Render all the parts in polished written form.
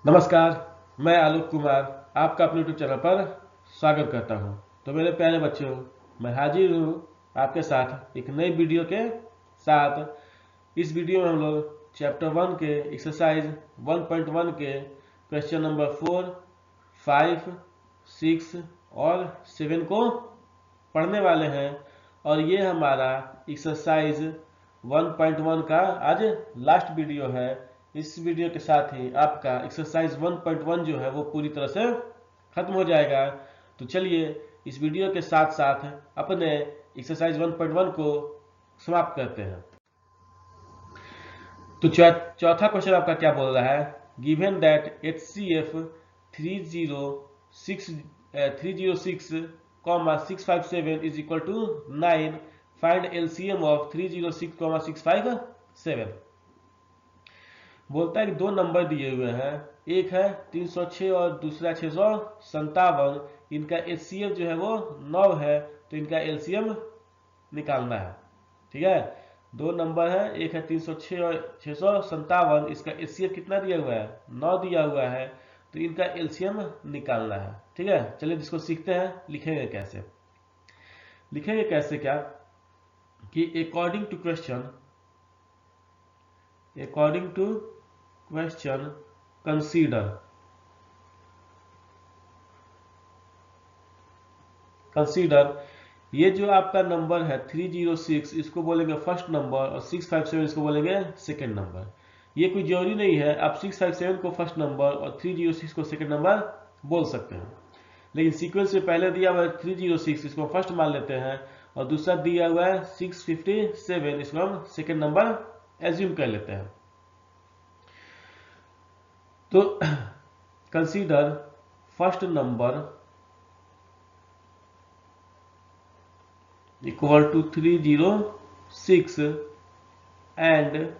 नमस्कार, मैं आलोक कुमार आपका अपने यूट्यूब चैनल पर स्वागत करता हूं। तो मेरे प्यारे बच्चों, मैं हाजिर हूं आपके साथ एक नई वीडियो के साथ। इस वीडियो में हम लोग चैप्टर 1 के एक्सरसाइज 1.1 के क्वेश्चन नंबर 4, 5, 6 और 7 को पढ़ने वाले हैं। और ये हमारा एक्सरसाइज 1.1 का आज लास्ट वीडियो है। इस वीडियो के साथ ही आपका एक्सरसाइज 1.1 जो है वो पूरी तरह से खत्म हो जाएगा। तो चलिए इस वीडियो के साथ साथ अपने एक्सरसाइज 1.1 को समाप्त करते हैं। तो चौथा क्वेश्चन आपका क्या बोल रहा है? Given that HCF 306,657 is equal to 9, find LCM of 306,657। बोलता है कि दो नंबर दिए हुए हैं, एक है 306 और दूसरा 657। इनका HCF जो है वो 9 है, तो इनका LCM निकालना है। ठीक है, दो नंबर है, एक है 306 और 657। इसका HCF कितना दिया हुआ है? 9 दिया हुआ है, तो इनका LCM निकालना है। ठीक है, चलिए जिसको सीखते हैं। लिखेंगे कैसे? लिखेंगे कैसे क्या कि अकॉर्डिंग टू क्वेश्चन कंसीडर ये जो आपका नंबर है 306, इसको बोलेंगे फर्स्ट नंबर, और 657 इसको बोलेंगे सेकेंड नंबर। ये कोई जरूरी नहीं है आप 657 को फर्स्ट नंबर और 306 को सेकेंड नंबर बोल सकते हैं, लेकिन सीक्वेंस में पहले दिया हुआ है 306, इसको फर्स्ट मान लेते हैं, और दूसरा दिया हुआ है 657, इसको हम सेकेंड नंबर एज्यूम कर लेते हैं। तो consider first number equal to 306 and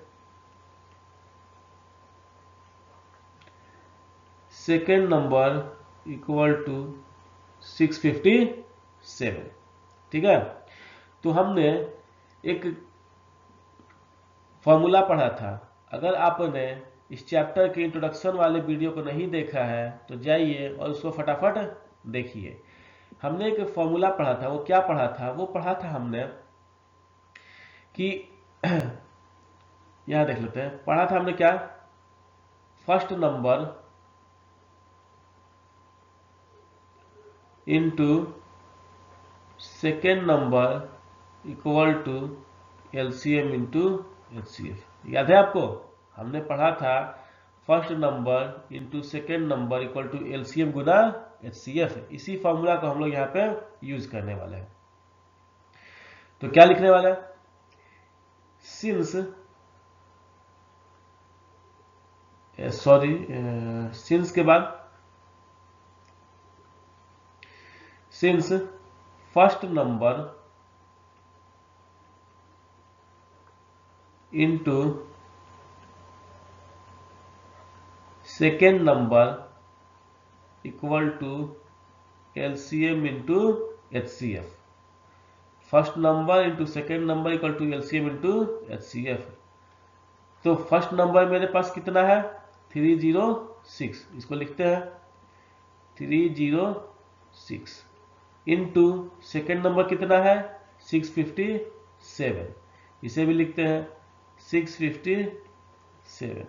second number equal to 657। ठीक है, तो हमने एक फॉर्मूला पढ़ा था। अगर आपने इस चैप्टर के इंट्रोडक्शन वाले वीडियो को नहीं देखा है तो जाइए और उसको फटाफट देखिए। हमने एक फॉर्मूला पढ़ा था। वो क्या पढ़ा था? वो पढ़ा था हमने कि यहां देख लेते हैं। पढ़ा था हमने क्या? First number into second number equal to LCM into HCF। याद है आपको? हमने पढ़ा था first number into second number equal to LCM गुना HCF। इसी फॉर्मूला को हम लोग यहाँ पे यूज करने वाले हैं। तो क्या लिखने वाला है? सिंस के बाद since first number into second number equal to LCM into HCF। First number into second number equal to LCM into HCF। तो फर्स्ट नंबर मेरे पास कितना है? 306। इसको लिखते हैं 306 इंटू सेकेंड नंबर कितना है? 657। इसे भी लिखते हैं 657।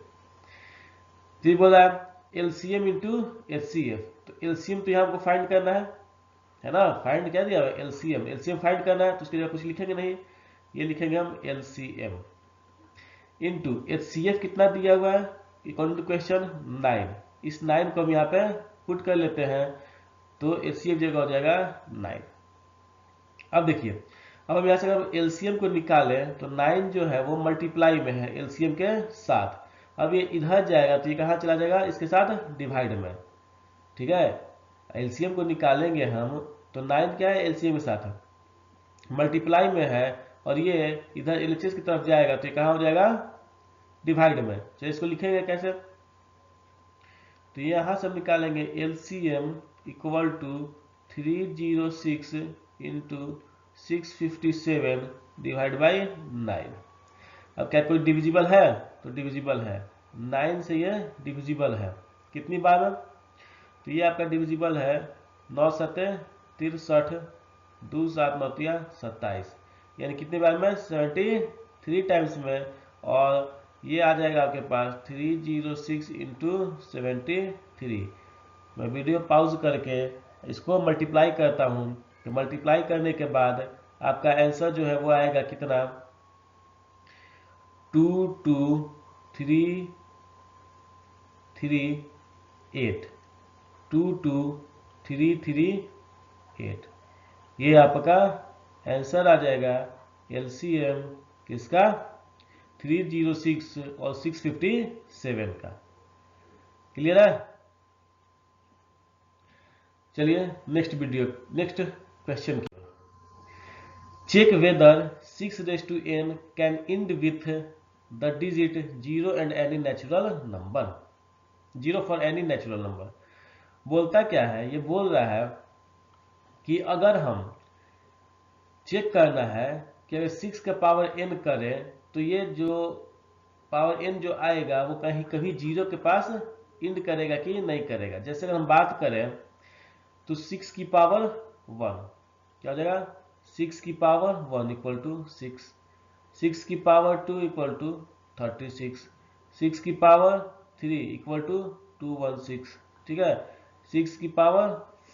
तो बोला LCM इंटू HCF। तो LCM तो यहाँ हमको फाइंड करना है ना? फाइंड क्या दिया? LCM फाइंड करना है, तो उसके लिए कुछ लिखेंगे नहीं, ये लिखेंगे हम LCM इंटू HCF कितना दिया हुआ है अकॉर्डिंग टू क्वेश्चन? 9। इस 9 को हम यहाँ पे पुट कर लेते हैं, तो HCF जगह हो जाएगा 9। अब देखिए, अब हम यहाँ से अगर LCM को निकालें तो 9 जो है वो मल्टीप्लाई में है LCM के साथ। अब ये इधर जाएगा तो ये कहाँ चला जाएगा? इसके साथ डिवाइड में। ठीक है, LCM को निकालेंगे हम तो 9 क्या है? LCM के साथ मल्टीप्लाई में है, और ये इधर LHS की तरफ जाएगा तो ये कहाँ हो जाएगा? डिवाइड में। चलिए इसको लिखेंगे कैसे? तो यहां से हम निकालेंगे LCM equal to 306 into 657 divide by 9। अब क्या कोई डिविजिबल है? तो डिविजिबल है, 9 से ये डिविजिबल है। कितनी बार में? तो ये आपका डिविजिबल है 9 सते 63, 2 7 9 27, यानी कितनी बार में? 73 टाइम्स में। और ये आ जाएगा आपके पास 306 इंटू 73। मैं वीडियो पॉज करके इसको मल्टीप्लाई करता हूँ, तो मल्टीप्लाई करने के बाद आपका आंसर जो है वो आएगा कितना? 22338, 22338, ये आपका आंसर आ जाएगा एलसीएम किसका? 306 और 657 का। क्लियर है? चलिए नेक्स्ट क्वेश्चन की। Check whether 6n can end with the digit 0 end any natural number, 0 for any natural number. बोलता क्या है? ये बोल रहा है कि अगर हम चेक करना है कि अगर 6 का पावर n करें तो ये जो पावर n जो आएगा वो कहीं कभी 0 के पास इंड करेगा कि नहीं करेगा। जैसे अगर हम बात करें तो 6 की पावर 1 क्या हो जाएगा? 6 की पावर 1 इक्वल टू 6, 6 की पावर 2 इक्वल टू 36, 6 की पावर 3 इक्वल टू 216, ठीक है। 6 की पावर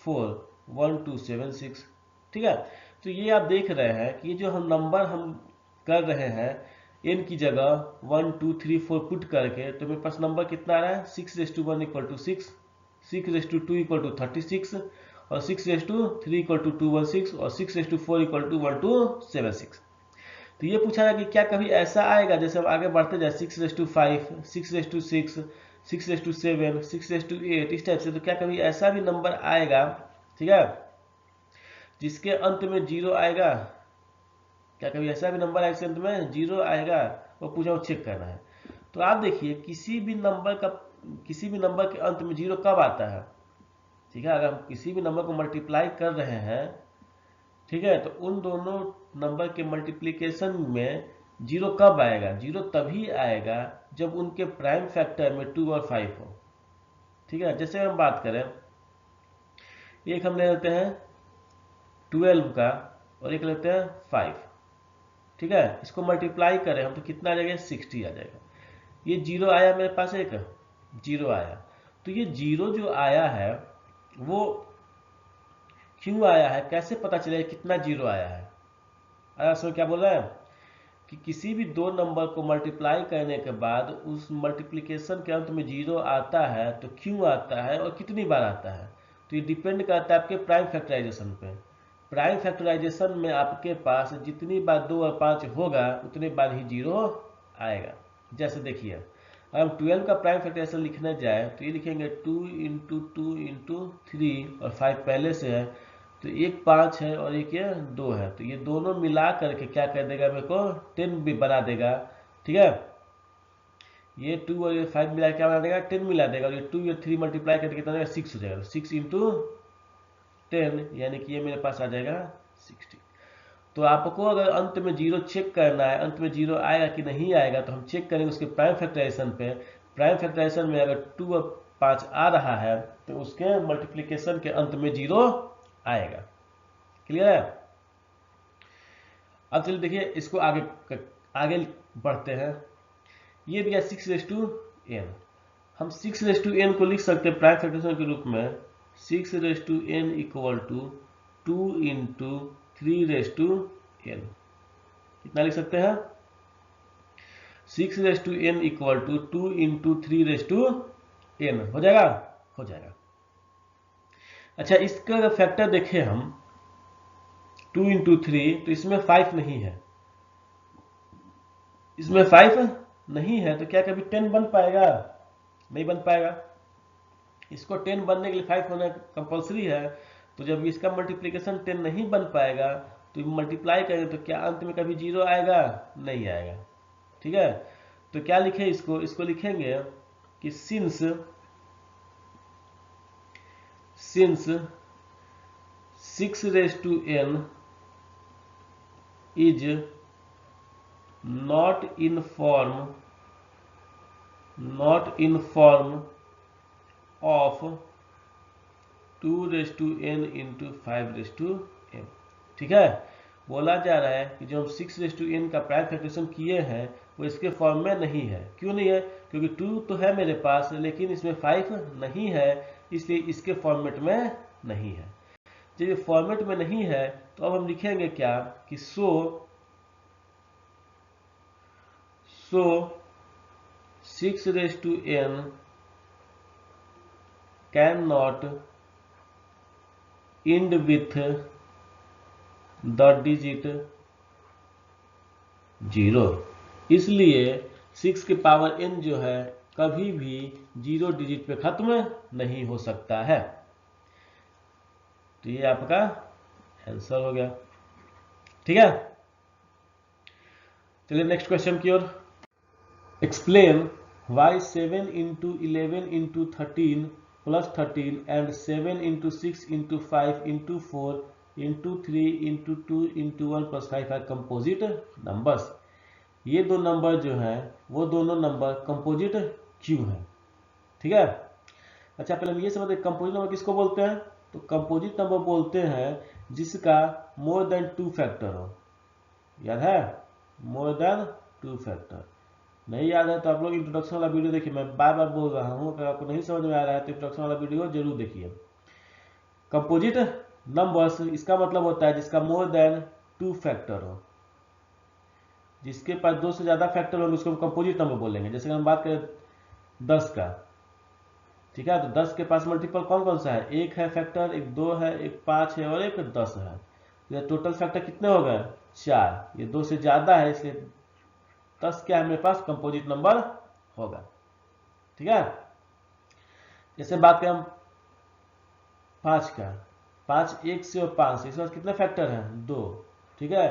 4 1276, ठीक है। तो ये आप देख रहे हैं कि ये जो हम नंबर हम कर रहे हैं n की जगह 1 2 3 4 पुट करके, तो मेरे पास नंबर कितना आ रहा है? 6:1 इक्वल टू 6, 6:2 इक्वल टू 36, और 6:3 इक्वल टू 216, और 6:4 इक्वल टू 1276। तो ये पूछा है कि क्या कभी ऐसा आएगा, जैसे हम आगे बढ़ते जाए 6:5, 6:6, 6:7, 6:8 इस टाइप से, तो क्या कभी ऐसा भी नंबर आएगा, ठीक है, जिसके अंत में 0 आएगा? क्या कभी ऐसा भी नंबर आएगा अंत में 0 आएगा? वो पूछा, वो चेक करना है। तो आप देखिए किसी भी नंबर के अंत में 0 कब आता है, ठीक है। अगर हम किसी भी नंबर को मल्टीप्लाई कर रहे हैं, ठीक है, तो उन दोनों नंबर के मल्टीप्लिकेशन में 0 कब आएगा? 0 तभी आएगा जब उनके प्राइम फैक्टर में 2 और 5 हो, ठीक है। जैसे हम बात करें, एक हम ले लेते हैं 12 का और एक लेते हैं 5, ठीक है। इसको मल्टीप्लाई करें हम तो कितना आ जाएगा? 60 आ जाएगा। ये 0 आया मेरे पास, एक 0 आया। तो ये 0 जो आया है वो क्यों आया है, कैसे पता चलेगा कितना 0 आया है? समझ क्या बोल रहा है कि किसी भी दो नंबर को मल्टीप्लाई करने के बाद उस मल्टीप्लिकेशन के अंत में 0 आता है, तो क्यों आता है और कितनी बार आता है? तो ये डिपेंड करता है आपके प्राइम फैक्टराइजेशन पे। प्राइम फैक्टराइजेशन में आपके पास जितनी बार 2 और 5 होगा उतनी बार ही 0 आएगा। जैसे देखिए, अगर हम 12 का प्राइम फैक्टराइजेशन लिखने जाए तो ये लिखेंगे 2 इंटू 2 इंटू 3 और 5 पहले से है, तो एक 5 है और एक ये 2 है, तो ये दोनों मिला करके क्या कर देगा? मेरे को 10 भी बना देगा, ठीक है। ये 2 और ये 5 मिला क्या बना देगा? 10 मिला देगा। और ये 2 और 3 मल्टीप्लाई करके कितना देगा? 6 हो जाएगा। 6 इंटू 10 यानी कि ये मेरे पास आ जाएगा 60। तो आपको अगर अंत में 0 चेक करना है, अंत में 0 आएगा कि नहीं आएगा, तो हम चेक करेंगे उसके प्राइम फैक्टराइजेशन पे। प्राइम फैक्टराइजेशन में अगर 2 और 5 आ रहा है तो उसके मल्टीप्लिकेशन के अंत में 0 आएगा। क्लियर है? अब चलिए देखिए इसको आगे बढ़ते हैं। ये दिया 6:n, हम 6:n को लिख सकते हैं प्राइम फैक्टराइजेशन के रूप में। 6:n equal to 2 into 3:n, कितना लिख सकते हैं? 6:n equal to 2 into 3:n हो जाएगा, हो जाएगा। अच्छा, इसका फैक्टर देखें हम 2 इंटू 3, तो इसमें 5 नहीं है, इसमें 5 नहीं है, तो क्या कभी 10 बन पाएगा? नहीं बन पाएगा। इसको 10 बनने के लिए 5 होना कंपलसरी है। तो जब इसका मल्टीप्लिकेशन 10 नहीं बन पाएगा तो मल्टीप्लाई करेंगे तो क्या अंत में कभी 0 आएगा? नहीं आएगा, ठीक है। तो क्या लिखे इसको लिखेंगे कि since 6:n is not in form of 2n into 5m। ठीक है, बोला जा रहा है कि जो हम 6n का प्राइम फैक्टराइजेशन किए हैं वो इसके फॉर्म में नहीं है। क्यों नहीं है? क्योंकि 2 तो है मेरे पास लेकिन इसमें 5 नहीं है, इसलिए इसके फॉर्मेट में नहीं है। जब ये फॉर्मेट में नहीं है तो अब हम लिखेंगे क्या कि सो 6n can not end with the digit 0। इसलिए 6 के पावर n जो है कभी भी 0 डिजिट पे खत्म नहीं हो सकता है। तो ये आपका आंसर हो गया। ठीक है, चलिए नेक्स्ट क्वेश्चन की ओर। Explain why 7 into 11 into 13 plus 13 and 7 into 6 into 5 into 4 into 3 into 2 into 1 plus 5 are composite numbers. ये दो नंबर जो हैं वो दोनों नंबर कंपोजिट क्यों हैं? ठीक है, अच्छा पहले हम ये समझते हैं कंपोजिट नंबर किसको बोलते हैं। तो कंपोजिट नंबर बोलते हैं जिसका मोर देन 2 फैक्टर हो। याद है? More than 2 factor. नहीं याद है तो आप लोग इंट्रोडक्शन वाला वीडियो देखिए, मैं बार बार बोल रहा हूँ, अगर आपको नहीं समझ में आ रहा है तो इंट्रोडक्शन वाला वीडियो जरूर देखिए। कंपोजिट नंबर्स इसका मतलब होता है जिसका मोर देन 2 फैक्टर हो। जिसके पास 2 से ज्यादा फैक्टर होंगे उसको हम कंपोजिट नंबर बोलेंगे। जैसे हम बात करें 10 का, ठीक है, तो 10 के पास मल्टीपल कौन कौन सा है? एक है फैक्टर, एक 2 है, एक 5 है और एक 10 है। तो टोटल फैक्टर कितने हो गए? 4। ये 2 से ज्यादा है इसलिए 10 क्या है मेरे पास? कंपोजिट नंबर होगा। ठीक है, जैसे बात करें हम 5 का, 5 1 से और 5 से, इसके पास कितने फैक्टर हैं? 2। ठीक है,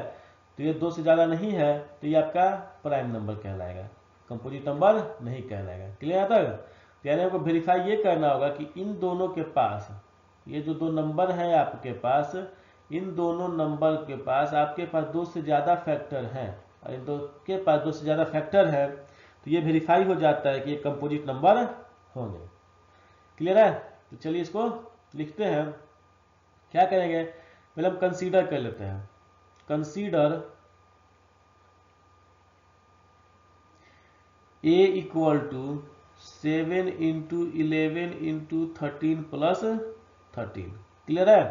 तो ये 2 से ज्यादा नहीं है तो ये आपका प्राइम नंबर कहलाएगा, कंपोजिट नंबर नहीं कहलाएगा। क्लियर है तक? तो यानी हमको वेरीफाई ये करना होगा कि इन दोनों के पास, ये जो दो नंबर हैं आपके पास, इन दोनों नंबर के पास आपके पास 2 से ज्यादा फैक्टर हैं, और इन दो के पास 2 से ज्यादा फैक्टर है तो ये वेरीफाई हो जाता है कि ये कंपोजिट नंबर होंगे। क्लियर है? तो चलिए इसको लिखते हैं। क्या करेंगे? पहले हम कंसीडर कर लेते हैं। Consider a equal to 7 into 11 into 13 plus 13। Clear है?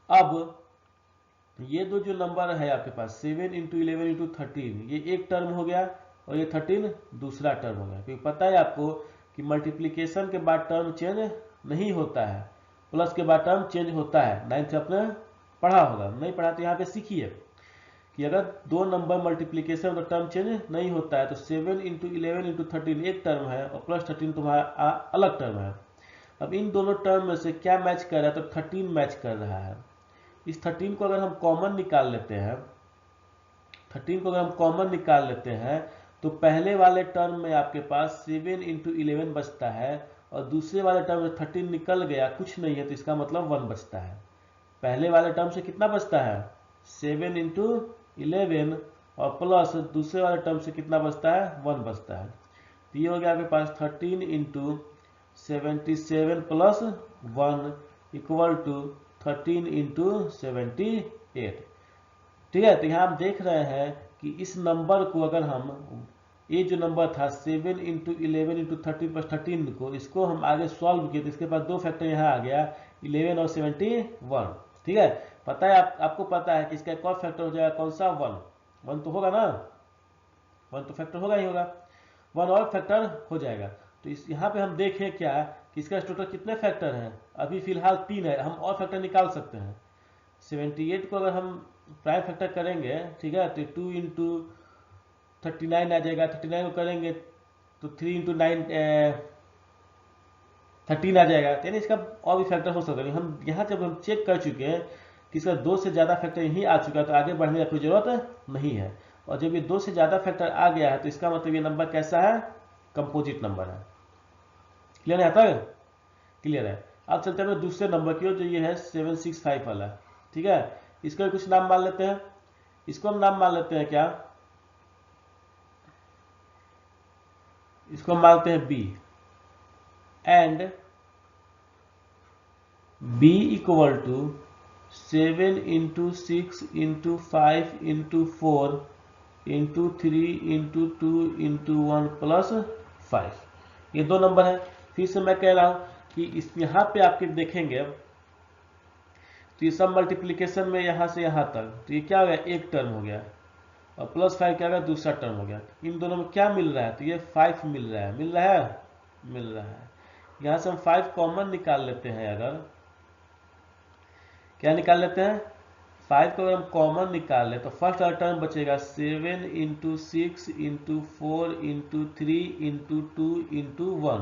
अब ये दो जो नंबर है आपके पास 7 इंटू 11 इंटू 13, ये एक टर्म हो गया और ये 13 दूसरा टर्म हो गया। क्योंकि पता है आपको कि मल्टीप्लीकेशन के बाद टर्म चेंज नहीं होता है, प्लस के बाद टर्म चेंज होता है। 9th से आपने पढ़ा होगा, नहीं पढ़ा तो यहाँ पे सीखिए कि अगर दो नंबर मल्टीप्लीकेशन का टर्म चेंज नहीं होता है तो 7 इंटू 11 इंटू 13 एक टर्म है और प्लस 13 तुम्हारा अलग टर्म है। अब इन दोनों टर्म में से क्या मैच कर रहा है? तो 13 मैच कर रहा है। इस 13 को अगर हम कॉमन निकाल लेते हैं, 13 को अगर हम कॉमन निकाल लेते हैं तो पहले वाले टर्म में आपके पास 7 इंटू 11 बचता है और दूसरे वाले टर्म में 13 निकल गया, कुछ नहीं है, तो इसका मतलब 1 बचता है। पहले वाले टर्म से कितना बचता है? 7 इंटू 11 और प्लस दूसरे वाले टर्म से कितना बचता है? 1 बचता है। तो ये हो गया आपके पास 13 into 77 plus 1 equal to 13 into 78। ठीक है, तो यहाँ हम देख रहे हैं कि इस नंबर को अगर हम, ये जो नंबर था 7 इंटू 11 इंटू 13 प्लस 13 को, इसको हम आगे सॉल्व किए तो इसके पास दो फैक्टर यहाँ आ गया 11 और 71। ठीक है, पता है आपको पता है कि इसका एक और फैक्टर हो जाएगा, कौन सा? 1 तो होगा ना, 1 तो फैक्टर होगा ही होगा, 1 और फैक्टर हो जाएगा। तो इस यहाँ पे हम देखें क्या कि इसका टोटल कितने फैक्टर हैं? अभी फिलहाल 3 है, हम और फैक्टर निकाल सकते हैं। 78 को अगर हम प्राइम फैक्टर करेंगे, ठीक है, तो 2 इंटू 39 आ जाएगा। 39 को करेंगे तो 3 इंटू 9 13 आ जाएगा। यानी इसका और भी फैक्टर हो सकता है। हम यहाँ जब हम चेक कर चुके हैं कि इसका 2 से ज़्यादा फैक्टर यहीं आ चुका है तो आगे बढ़ने की कोई जरूरत नहीं है। और जब ये 2 से ज़्यादा फैक्टर आ गया है तो इसका मतलब ये नंबर कैसा है? कंपोजिट नंबर है। क्लियर है? आता है? क्लियर है। अब चलते हैं दूसरे नंबर की ओर जो ये है 765 वाला। ठीक है, इसका कुछ नाम मान लेते हैं। इसको हम नाम मान लेते हैं क्या? इसको हम मानते हैं B. And b equal to 7 into 6 into 5 into 4 into 3 into 2 into 1 plus 5। ये दो नंबर है। फिर से मैं कह रहा हूं कि इस यहाँ पे आपके देखेंगे तो ये सब मल्टीप्लीकेशन में यहाँ से यहाँ तक, तो ये क्या हो गया, एक टर्म हो गया, और प्लस 5 क्या हो गया, दूसरा टर्म हो गया। इन दोनों में क्या मिल रहा है, तो ये 5 मिल रहा है, मिल रहा है, मिल रहा है। यहाँ से हम 5 कॉमन निकाल लेते हैं। अगर क्या निकाल लेते हैं, 5 को अगर हम कॉमन निकाल ले तो फर्स्ट वाला टर्म बचेगा 7 into 6 into 4 into 3 into 2 into 1,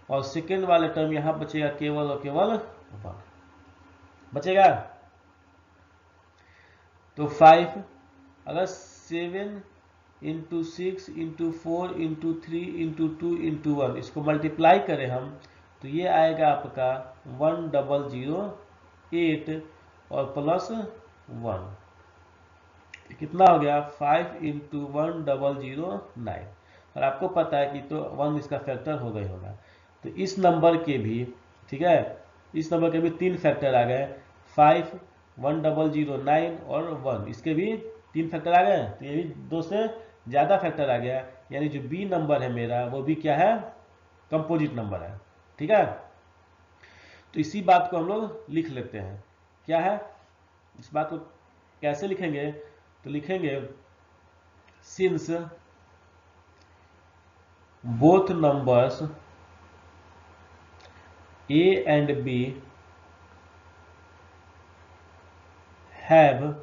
और सेकेंड वाला टर्म यहाँ बचेगा केवल और केवल 1 बचेगा। तो 5 अगर 7 into 6 into 4 into 3 into 2 into 1 इसको मल्टीप्लाई करें हम, तो ये आएगा आपका 1008 और प्लस 1, कितना हो गया, 5 इंटू 1009। और आपको पता है कि तो 1 इसका फैक्टर हो गई होगा। तो इस नंबर के भी, ठीक है, इस नंबर के भी 3 फैक्टर आ गए, 5, 1009 और 1, इसके भी 3 फैक्टर आ गए। तो ये भी 2 से ज़्यादा फैक्टर आ गया, यानी जो बी नंबर है मेरा वो भी क्या है, कंपोजिट नंबर है। ठीक है, तो इसी बात को हम लोग लिख लेते हैं। क्या है, इस बात को कैसे लिखेंगे, तो लिखेंगे since both numbers A and B have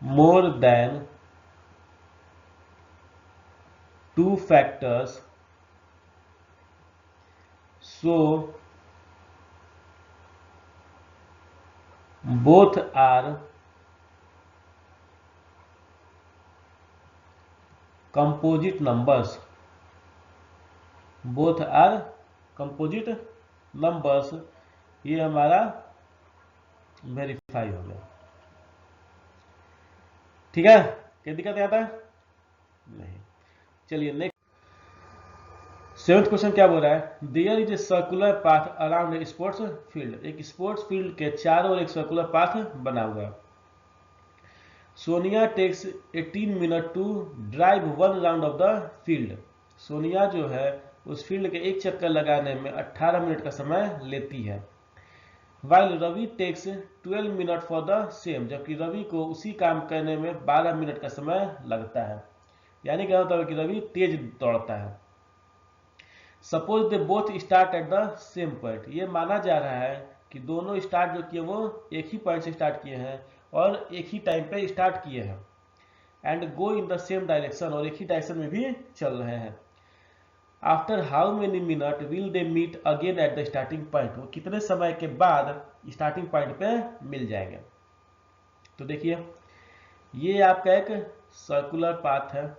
more than 2 factors, so both are composite numbers, both are composite numbers. ये हमारा वेरीफाई हो गया। ठीक है, क्या दिक्कत आता है, नहीं। चलिए नेक्स्ट 7th क्वेश्चन क्या बोल रहा है, there is a circular path around a sports field. एक स्पोर्ट्स फील्ड के चारों ओर एक सर्कुलर पाथ बना हुआ है। Sonia takes 18 minute to drive 1 round of the field. Sonia जो है उस फील्ड के एक चक्कर लगाने में 18 मिनट का समय लेती है। While Ravi takes 12 minute for the same, जबकि रवि को उसी काम करने में 12 मिनट का समय लगता है। यानी क्या होता है कि रवि तेज दौड़ता है। Suppose they both start at the same point. ये माना जा रहा है कि दोनों स्टार्ट जो किए वो एक ही पॉइंट से स्टार्ट किए हैं और एक ही टाइम पे स्टार्ट किए हैं, and go in the same direction, और एक ही डायरेक्शन में भी चल रहे हैं। After how many minute will they meet again at the starting point. वो कितने समय के बाद स्टार्टिंग पॉइंट पे मिल जाएंगे। तो देखिए ये आपका एक सर्कुलर पाथ है।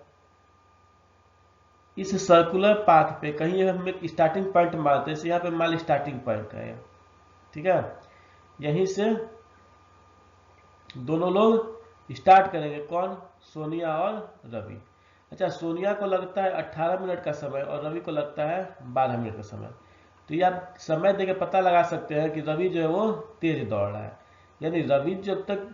इस सर्कुलर पाथ पे कहीं हम एक स्टार्टिंग पॉइंट मानते हैं, यहाँ पे मान स्टार्टिंग पॉइंट है, ठीक है। यहीं से दोनों लोग स्टार्ट करेंगे, कौन, सोनिया और रवि। अच्छा, सोनिया को लगता है 18 मिनट का समय और रवि को लगता है 12 मिनट का समय। तो ये आप समय देके पता लगा सकते हैं कि रवि जो है वो तेज दौड़ रहा है। यानी रवि जब तक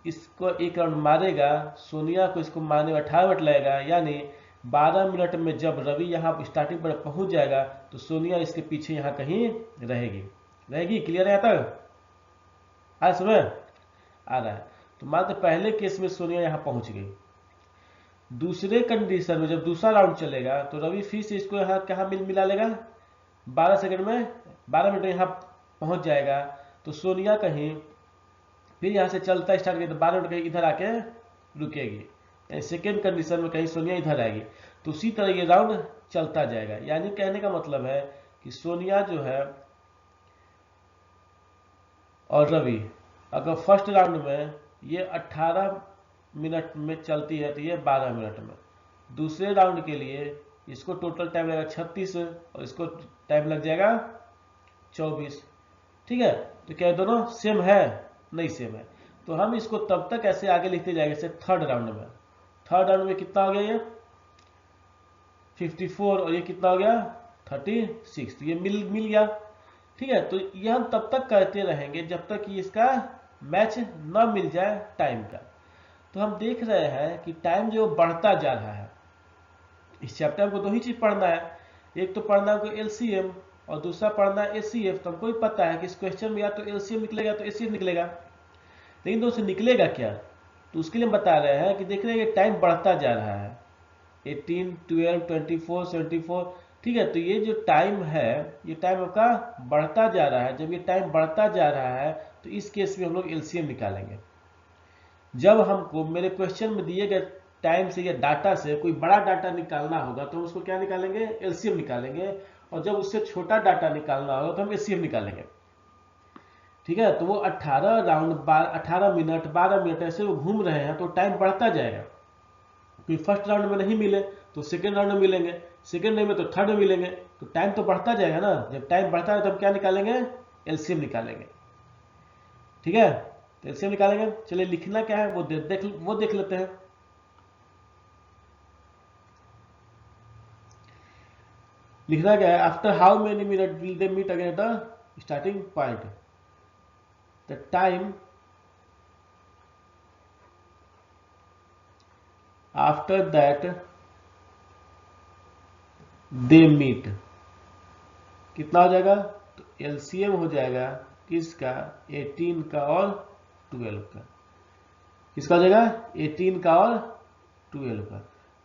इसको एक राउंड मारेगा, सोनिया को इसको मारने में 18 मिनट लगेगा। यानी 12 मिनट में जब रवि यहाँ स्टार्टिंग पर पहुंच जाएगा तो सोनिया इसके पीछे यहाँ कहीं रहेगी। क्लियर है तक, आज समय आ रहा है। तो मात्र पहले केस में सोनिया यहाँ पहुंच गई। दूसरे कंडीशन में जब दूसरा राउंड चलेगा तो रवि फिर से इसको यहाँ कहाँ मिला लेगा, 12 सेकंड में 12 मिनट में यहाँ पहुंच जाएगा। तो सोनिया कहीं फिर यहाँ से चलता स्टार्ट करेगी तो 12 मिनट कहीं इधर आके रुकेगी। सेकेंड कंडीशन में कहीं सोनिया इधर आएगी। तो उसी तरह ये राउंड चलता जाएगा। यानी कहने का मतलब है कि सोनिया जो है और रवि अगर फर्स्ट राउंड में ये 18 मिनट में चलती है तो ये 12 मिनट में, दूसरे राउंड के लिए इसको टोटल टाइम लगेगा 36 और इसको टाइम लग जाएगा 24। ठीक है, तो क्या दोनों सेम है, नहीं सेम है। तो हम इसको तब तक ऐसे आगे लिखते जाएंगे। जैसे थर्ड राउंड में कितना हो गया, ये 54 और ये कितना हो गया 36, तो ये मिल गया। ठीक है, तो ये हम तब तक करते रहेंगे जब तक कि इसका मैच न मिल जाए टाइम का। तो हम देख रहे हैं कि टाइम जो बढ़ता जा रहा है। इस चैप्टर को दो ही चीज पढ़ना है, एक तो पढ़ना है हमको एलसीएम और दूसरा पढ़ना है एचसीएफ। तो हमको ही पता है कि इस क्वेश्चन में या तो एलसीएम निकलेगा तो एचसीएफ निकलेगा, लेकिन दोस्त निकलेगा क्या, तो उसके लिए हम बता रहे हैं कि देख रहे हैं कि टाइम बढ़ता जा रहा है 18, 12, 24, 74। ठीक है, तो ये जो टाइम है ये टाइम आपका बढ़ता जा रहा है। जब ये टाइम बढ़ता जा रहा है तो इस केस में हम लोग एलसीएम निकालेंगे। जब हमको मेरे क्वेश्चन में दिए गए टाइम से या डाटा से कोई बड़ा डाटा निकालना होगा तो हम उसको क्या निकालेंगे, एलसीएम निकालेंगे। और जब उससे छोटा डाटा निकालना होगा तो हम एचसीएफ निकालेंगे। ठीक है, तो वो 18 राउंड 18 मिनट 12 मिनट ऐसे वो घूम रहे हैं तो टाइम बढ़ता जाएगा। कोई फर्स्ट राउंड में नहीं मिले तो सेकेंड राउंड में मिलेंगे, सेकेंड नहीं में तो थर्ड में मिलेंगे, तो टाइम तो बढ़ता जाएगा ना। जब टाइम बढ़ता है तो हम क्या निकालेंगे, एलसीएम निकालेंगे। ठीक है, तो एलसीएम निकालेंगे। चलिए लिखना क्या है वो देख लेते हैं। लिखना क्या है, after how many minute will they meet again at the starting point, the time after that they meet. कितना हो जाएगा, तो एलसीएम हो जाएगा किसका, 18 का और 12 का। किसका हो जाएगा, 18 का और 12 का।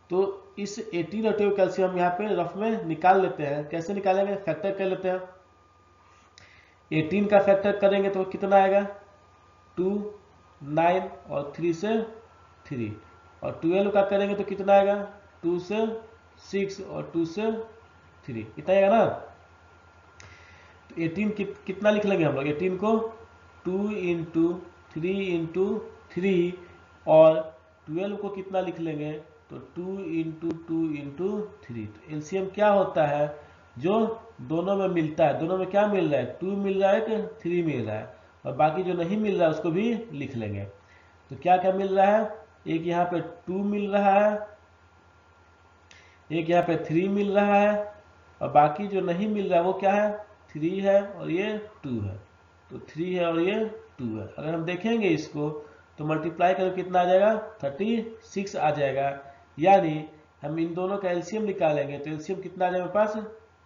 तो इस 18 और 12 कैल्शियम हम यहाँ पे रफ में निकाल लेते हैं। कैसे निकालेंगे, फैक्टर कर लेते हैं। 18 का फैक्टर करेंगे तो कितना आएगा, 2, 9 और 3 से 3। और 12 का करेंगे तो कितना आएगा, 2 से 6 और 2 से 3, इतना आएगा ना। तो 18 कितना लिख लेंगे हम लोग, 18 को 2 इंटू 3 इंटू 3 और 12 को कितना लिख लेंगे, तो 2 इंटू 2 इंटू 3। तो एलसीएम क्या होता है, जो दोनों में मिलता है, दोनों में क्या मिल रहा है, 2 मिल रहा है कि 3 मिल रहा है, और बाकी जो नहीं मिल रहा है उसको भी लिख लेंगे। तो क्या क्या मिल रहा है, एक यहाँ पे 2 मिल रहा है, एक यहाँ पे 3 मिल रहा है, और बाकी जो नहीं मिल रहा है वो क्या है, 3 है और ये 2 है। तो 3 है और ये 2 है। अगर हम देखेंगे इसको तो मल्टीप्लाई करके कितना आ जाएगा, 36 आ जाएगा। यानी हम इन दोनों का एलसीएम निकालेंगे तो एलसीएम कितना आ जाएगा मेरे पास,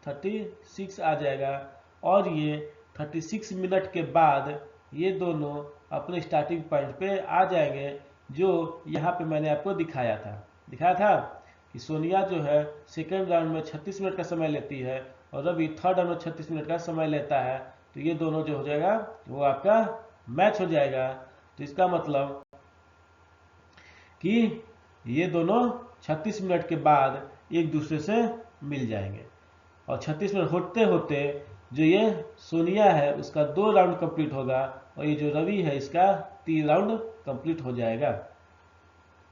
36 आ जाएगा। और ये 36 मिनट के बाद ये दोनों अपने स्टार्टिंग पॉइंट पे आ जाएंगे, जो यहाँ पे मैंने आपको दिखाया था कि सोनिया जो है सेकेंड राउंड में 36 मिनट का समय लेती है और रवि थर्ड राउंड में 36 मिनट का समय लेता है। तो ये दोनों जो हो जाएगा वो आपका मैच हो जाएगा। तो इसका मतलब कि ये दोनों 36 मिनट के बाद एक दूसरे से मिल जाएंगे, और 36 मिनट होते होते जो ये सोनिया है उसका 2 राउंड कंप्लीट होगा, और ये जो रवि है इसका 3 राउंड कंप्लीट हो जाएगा।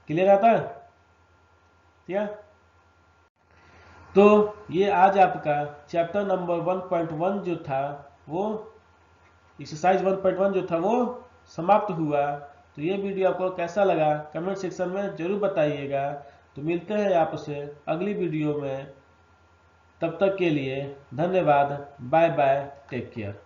क्लियर आता है, ठीक है। तो ये आज आपका चैप्टर नंबर 1.1 जो था वो एक्सरसाइज 1.1 जो था वो समाप्त हुआ। तो ये वीडियो आपको कैसा लगा कमेंट सेक्शन में जरूर बताइएगा। तो मिलते हैं आपसे अगली वीडियो में, तब तक के लिए धन्यवाद, बाय बाय, टेक केयर।